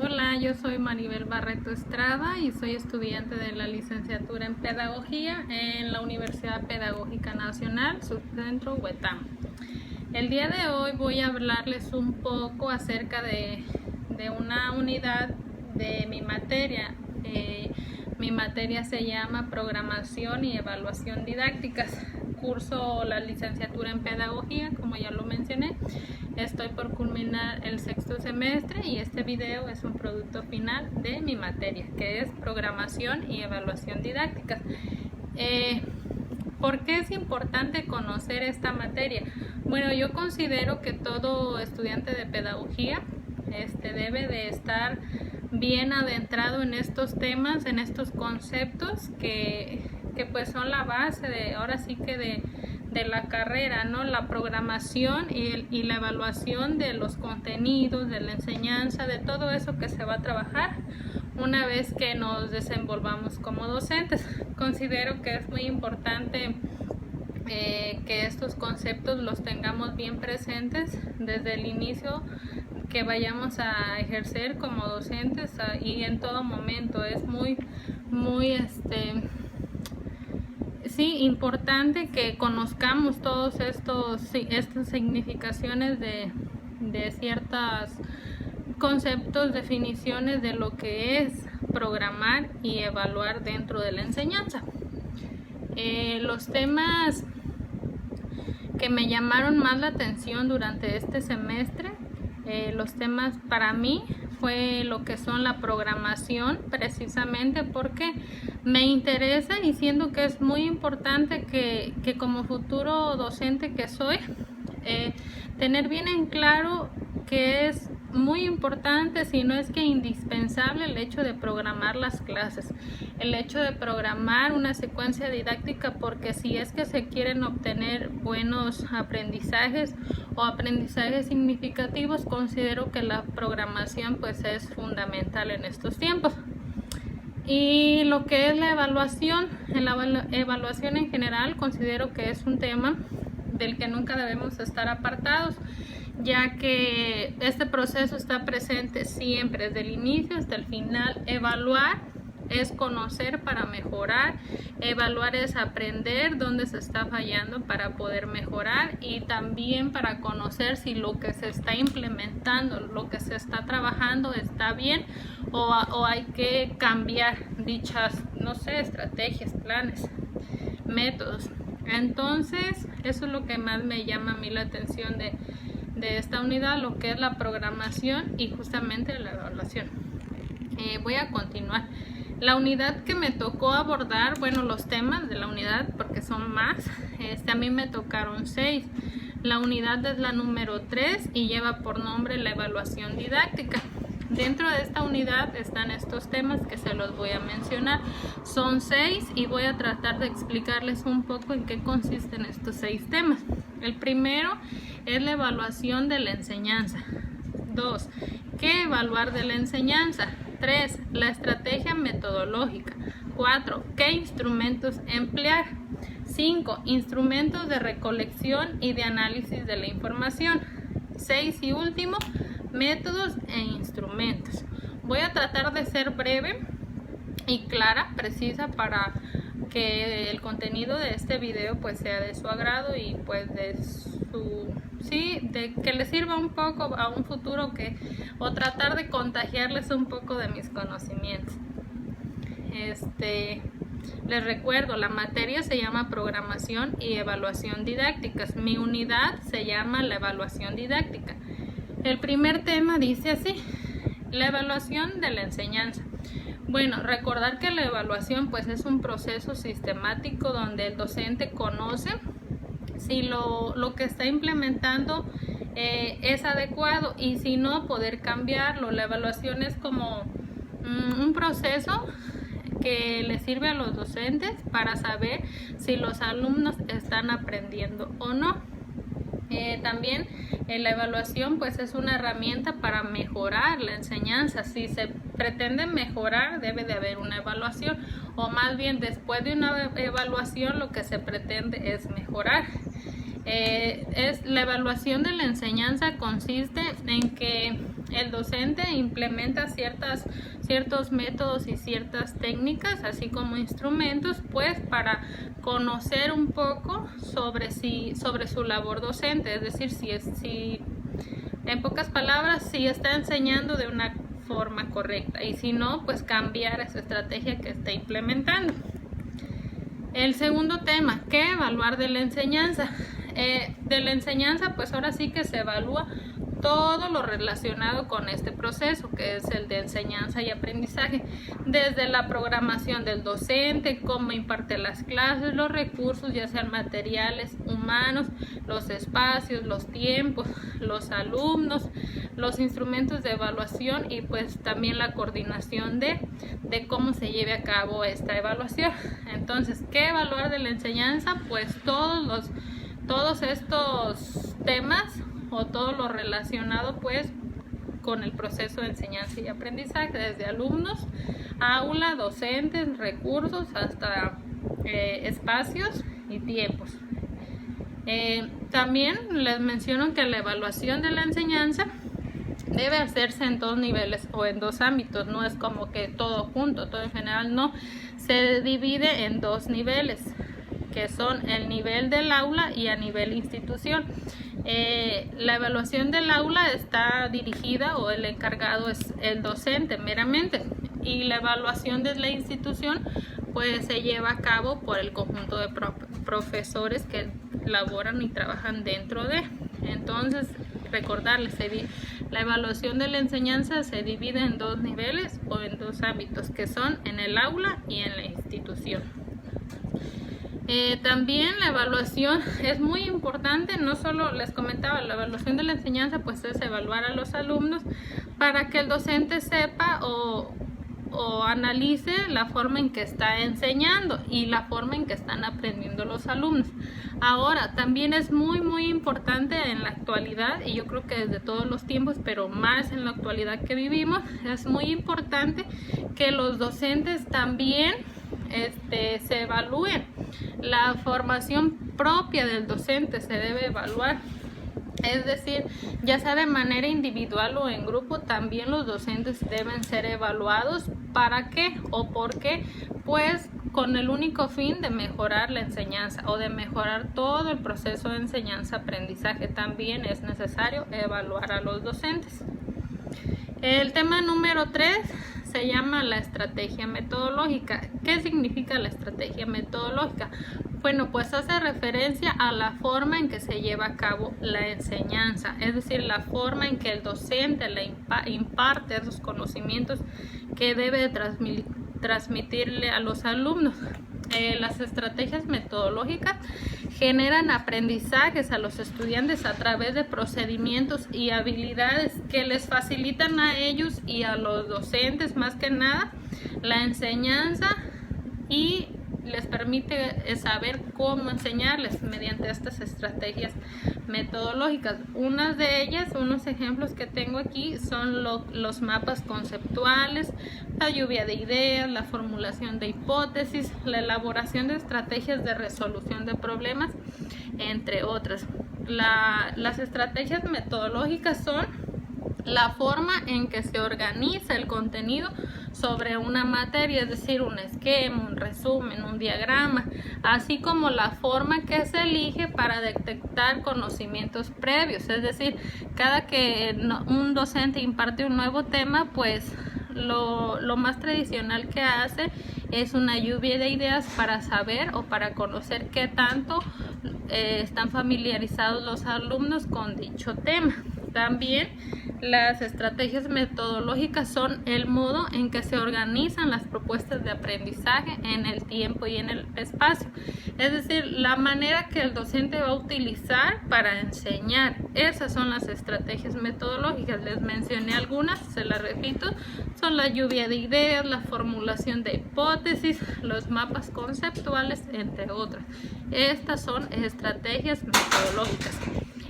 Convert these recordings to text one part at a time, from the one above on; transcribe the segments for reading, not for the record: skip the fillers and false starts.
Hola, yo soy Maribel Barreto Estrada y soy estudiante de la licenciatura en Pedagogía en la Universidad Pedagógica Nacional, Subcentro Huetamo. El día de hoy voy a hablarles un poco acerca de una unidad de mi materia. Mi materia se llama Programación y Evaluación Didácticas. Curso la licenciatura en Pedagogía, como ya lo mencioné. Estoy por culminar el sexto semestre y este video es un producto final de mi materia, que es Programación y Evaluación Didácticas. ¿Por qué es importante conocer esta materia? Bueno, yo considero que todo estudiante de pedagogía debe de estar bien adentrado en estos temas, en estos conceptos que pues son la base de, ahora sí que de la carrera, ¿no? La programación y la evaluación de los contenidos, de la enseñanza, de todo eso que se va a trabajar una vez que nos desenvolvamos como docentes. Considero que es muy importante que estos conceptos los tengamos bien presentes desde el inicio que vayamos a ejercer como docentes y en todo momento. Es muy importante que conozcamos todos estas significaciones de ciertos conceptos, definiciones de lo que es programar y evaluar dentro de la enseñanza. Los temas que me llamaron más la atención durante este semestre, los temas para mí fue lo que son la programación, precisamente porque me interesa y siento que es muy importante que como futuro docente que soy, tener bien en claro que es muy importante, si no es que indispensable, el hecho de programar las clases, el hecho de programar una secuencia didáctica, porque si es que se quieren obtener buenos aprendizajes o aprendizajes significativos, considero que la programación pues es fundamental en estos tiempos. Y lo que es la evaluación, evaluación en general, considero que es un tema del que nunca debemos estar apartados, ya que este proceso está presente siempre, desde el inicio hasta el final. Evaluar es conocer para mejorar, evaluar es aprender dónde se está fallando para poder mejorar, y también para conocer si lo que se está implementando, lo que se está trabajando está bien o hay que cambiar dichas, estrategias, planes, métodos. Entonces, eso es lo que más me llama a mí la atención de esta unidad, lo que es la programación y justamente la evaluación. Voy a continuar. La unidad que me tocó abordar, los temas de la unidad, porque son más, a mí me tocaron 6. La unidad es la número 3 y lleva por nombre la evaluación didáctica. Dentro de esta unidad están estos temas que se los voy a mencionar. Son 6 y voy a tratar de explicarles un poco en qué consisten estos 6 temas. El primero es la evaluación de la enseñanza. 2. ¿Qué evaluar de la enseñanza? 3. La estrategia metodológica. 4. ¿Qué instrumentos emplear? 5. Instrumentos de recolección y de análisis de la información. 6 y último, métodos e instrumentos. Voy a tratar de ser breve y clara, precisa, para que el contenido de este video pues sea de su agrado y pues de que les sirva un poco a un futuro, o tratar de contagiarles un poco de mis conocimientos. Les recuerdo, la materia se llama Programación y Evaluación Didácticas. Mi unidad se llama la Evaluación Didáctica. El primer tema dice así: la evaluación de la enseñanza. Recordar que la evaluación pues es un proceso sistemático donde el docente conoce si lo que está implementando es adecuado, y si no, poder cambiarlo. La evaluación es como un proceso que le sirve a los docentes para saber si los alumnos están aprendiendo o no. También la evaluación pues es una herramienta para mejorar la enseñanza. Si se pretende mejorar, debe de haber una evaluación, o más bien después de una evaluación lo que se pretende es mejorar. La evaluación de la enseñanza consiste en que el docente implementa ciertos métodos y ciertas técnicas, así como instrumentos, pues para conocer un poco sobre su labor docente, es decir, si en pocas palabras, si está enseñando de una forma correcta, y si no, pues cambiar esa estrategia que está implementando. El segundo tema, ¿qué evaluar de la enseñanza? De la enseñanza, pues ahora sí que se evalúa todo lo relacionado con este proceso, que es el de enseñanza y aprendizaje, desde la programación del docente, cómo imparte las clases, los recursos, ya sean materiales, humanos, los espacios, los tiempos, los alumnos, los instrumentos de evaluación y pues también la coordinación de cómo se lleve a cabo esta evaluación. Entonces, ¿qué evaluar de la enseñanza? Pues todos estos temas o todo lo relacionado pues con el proceso de enseñanza y aprendizaje, desde alumnos, aula, docentes, recursos, hasta espacios y tiempos. También les menciono que la evaluación de la enseñanza debe hacerse en 2 niveles o en 2 ámbitos, no es como que todo junto, todo en general, no, se divide en 2 niveles, que son el nivel del aula y a nivel institución. La evaluación del aula está dirigida o el encargado es el docente meramente, y la evaluación de la institución pues se lleva a cabo por el conjunto de profesores que laboran y trabajan dentro de. Entonces, recordarles, la evaluación de la enseñanza se divide en 2 niveles o en 2 ámbitos, que son en el aula y en la institución. También la evaluación es muy importante, no solo les comentaba, la evaluación de la enseñanza pues es evaluar a los alumnos para que el docente sepa o analice la forma en que está enseñando y la forma en que están aprendiendo los alumnos. Ahora, también es muy importante en la actualidad, y yo creo que desde todos los tiempos, pero más en la actualidad que vivimos, es muy importante que los docentes también se evalúen. La formación propia del docente se debe evaluar. Es decir, ya sea de manera individual o en grupo, también los docentes deben ser evaluados. ¿Para qué o por qué? Pues con el único fin de mejorar la enseñanza o de mejorar todo el proceso de enseñanza-aprendizaje. También es necesario evaluar a los docentes. El tema número 3 se llama la estrategia metodológica. ¿Qué significa la estrategia metodológica? Bueno, pues hace referencia a la forma en que se lleva a cabo la enseñanza, es decir, la forma en que el docente le imparte esos conocimientos que debe transmitirle a los alumnos. Las estrategias metodológicas generan aprendizajes a los estudiantes a través de procedimientos y habilidades que les facilitan a ellos y a los docentes más que nada la enseñanza, y les permite saber cómo enseñarles mediante estas estrategias metodológicas. Unas de ellas, unos ejemplos que tengo aquí, son los mapas conceptuales, la lluvia de ideas, la formulación de hipótesis, la elaboración de estrategias de resolución de problemas, entre otras. Las estrategias metodológicas son la forma en que se organiza el contenido sobre una materia, es decir, un esquema, un resumen, un diagrama, así como la forma que se elige para detectar conocimientos previos, es decir, cada que un docente imparte un nuevo tema, pues lo más tradicional que hace es una lluvia de ideas para saber o para conocer qué tanto están familiarizados los alumnos con dicho tema. También las estrategias metodológicas son el modo en que se organizan las propuestas de aprendizaje en el tiempo y en el espacio. Es decir, la manera que el docente va a utilizar para enseñar. Esas son las estrategias metodológicas. Les mencioné algunas, se las repito. Son la lluvia de ideas, la formulación de hipótesis, los mapas conceptuales, entre otras. Estas son estrategias metodológicas.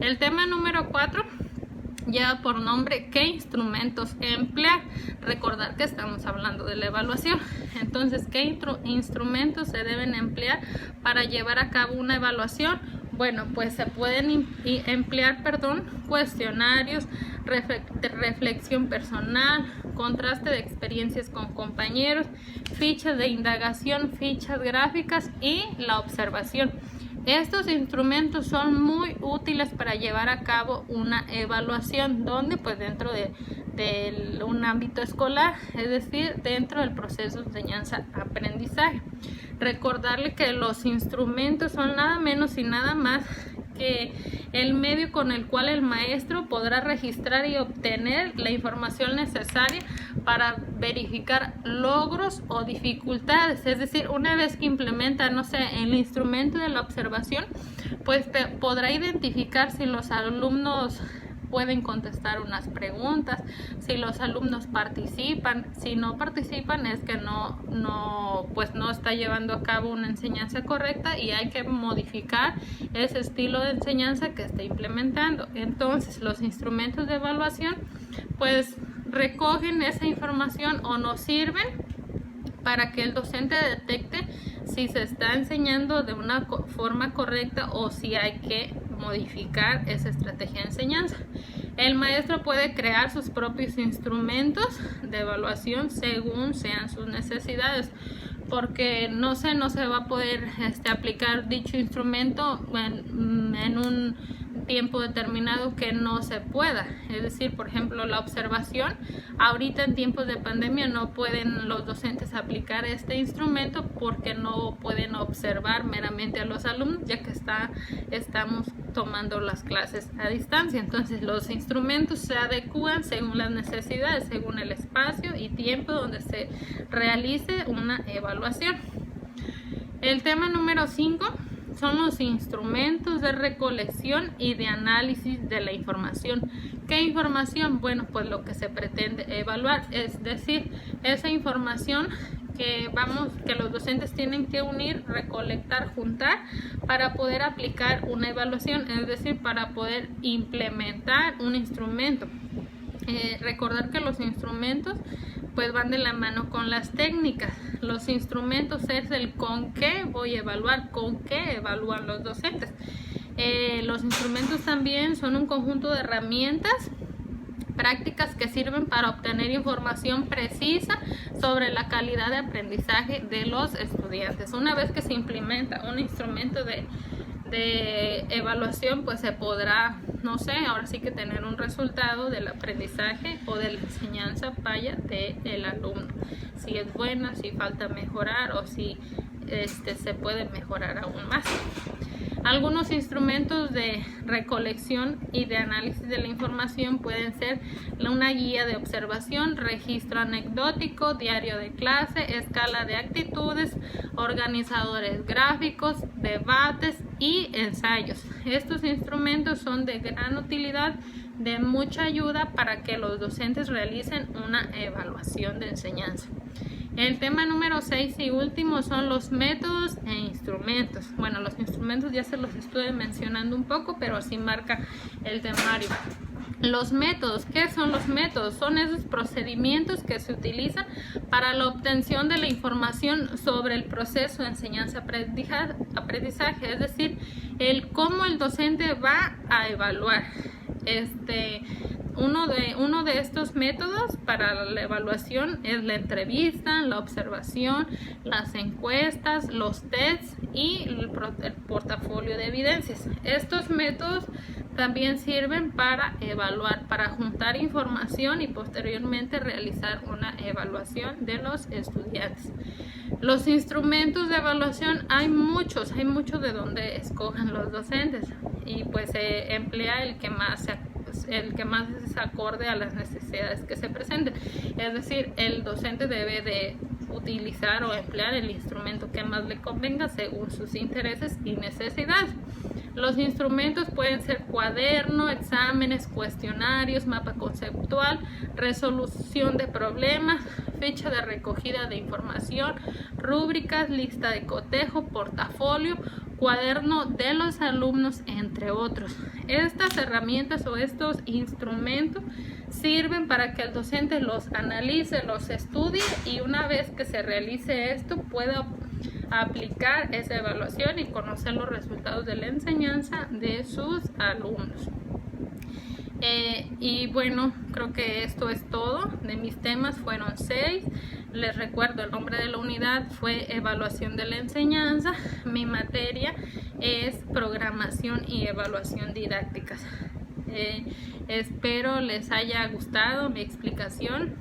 El tema número 4 lleva por nombre ¿qué instrumentos emplear? Recordar que estamos hablando de la evaluación. Entonces, ¿qué instrumentos se deben emplear para llevar a cabo una evaluación? Bueno, pues se pueden emplear cuestionarios, reflexión personal, contraste de experiencias con compañeros, fichas de indagación, fichas gráficas y la observación. Estos instrumentos son muy útiles para llevar a cabo una evaluación, donde pues dentro de un ámbito escolar, es decir, dentro del proceso de enseñanza-aprendizaje. Recordarle que los instrumentos son nada menos y nada más que el medio con el cual el maestro podrá registrar y obtener la información necesaria para verificar logros o dificultades. Es decir, una vez que implementa, no sé, el instrumento de la observación, pues podrá identificar si los alumnos pueden contestar unas preguntas, si los alumnos participan. Si no participan es que pues no está llevando a cabo una enseñanza correcta y hay que modificar ese estilo de enseñanza que está implementando. Entonces los instrumentos de evaluación pues recogen esa información o nos sirven para que el docente detecte si se está enseñando de una forma correcta o si hay que modificar esa estrategia de enseñanza. El maestro puede crear sus propios instrumentos de evaluación según sean sus necesidades, porque no se va a poder aplicar dicho instrumento en un tiempo determinado que no se pueda. Es decir, por ejemplo, la observación, ahorita en tiempos de pandemia no pueden los docentes aplicar este instrumento porque no pueden observar meramente a los alumnos, ya que estamos tomando las clases a distancia. Entonces los instrumentos se adecúan según las necesidades, según el espacio y tiempo donde se realice una evaluación. El tema número 5 son los instrumentos de recolección y de análisis de la información. ¿Qué información? Bueno, pues lo que se pretende evaluar, es decir, esa información que los docentes tienen que unir, recolectar, juntar para poder aplicar una evaluación, es decir, para poder implementar un instrumento. Recordar que los instrumentos pues van de la mano con las técnicas. Los instrumentos es el con qué voy a evaluar, con qué evalúan los docentes. Los instrumentos también son un conjunto de herramientas prácticas que sirven para obtener información precisa sobre la calidad de aprendizaje de los estudiantes. Una vez que se implementa un instrumento de evaluación, pues se podrá, no sé, ahora sí que tener un resultado del aprendizaje o de la enseñanza del alumno, si es buena, si falta mejorar o si se puede mejorar aún más. Algunos instrumentos de recolección y de análisis de la información pueden ser una guía de observación, registro anecdótico, diario de clase, escala de actitudes, organizadores gráficos, debates y ensayos. Estos instrumentos son de gran utilidad, de mucha ayuda para que los docentes realicen una evaluación de enseñanza. El tema número 6 y último son los métodos e instrumentos. Bueno, los instrumentos ya se los estuve mencionando un poco, pero así marca el temario. Los métodos, ¿qué son los métodos? Son esos procedimientos que se utilizan para la obtención de la información sobre el proceso de enseñanza-aprendizaje, es decir, el cómo el docente va a evaluar. Uno de estos métodos para la evaluación es la entrevista, la observación, las encuestas, los tests y el portafolio de evidencias. Estos métodos también sirven para evaluar, para juntar información y posteriormente realizar una evaluación de los estudiantes. Los instrumentos de evaluación hay muchos de donde escojan los docentes y pues se emplea el que más es acorde a las necesidades que se presenten. Es decir, el docente debe de utilizar o emplear el instrumento que más le convenga según sus intereses y necesidades. Los instrumentos pueden ser cuaderno, exámenes, cuestionarios, mapa conceptual, resolución de problemas, ficha de recogida de información, rúbricas, lista de cotejo, portafolio, cuaderno de los alumnos, entre otros. Estas herramientas o estos instrumentos sirven para que el docente los analice, los estudie y una vez que se realice esto pueda aplicar esa evaluación y conocer los resultados de la enseñanza de sus alumnos. Y bueno, creo que esto es todo. De mis temas fueron 6. Les recuerdo, el nombre de la unidad fue evaluación de la enseñanza. Mi materia es programación y evaluación didácticas. Espero les haya gustado mi explicación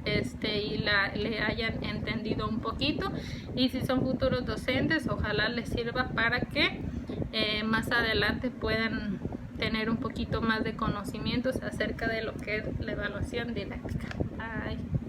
y le hayan entendido un poquito, y si son futuros docentes, ojalá les sirva para que más adelante puedan tener un poquito más de conocimientos acerca de lo que es la evaluación didáctica. Bye.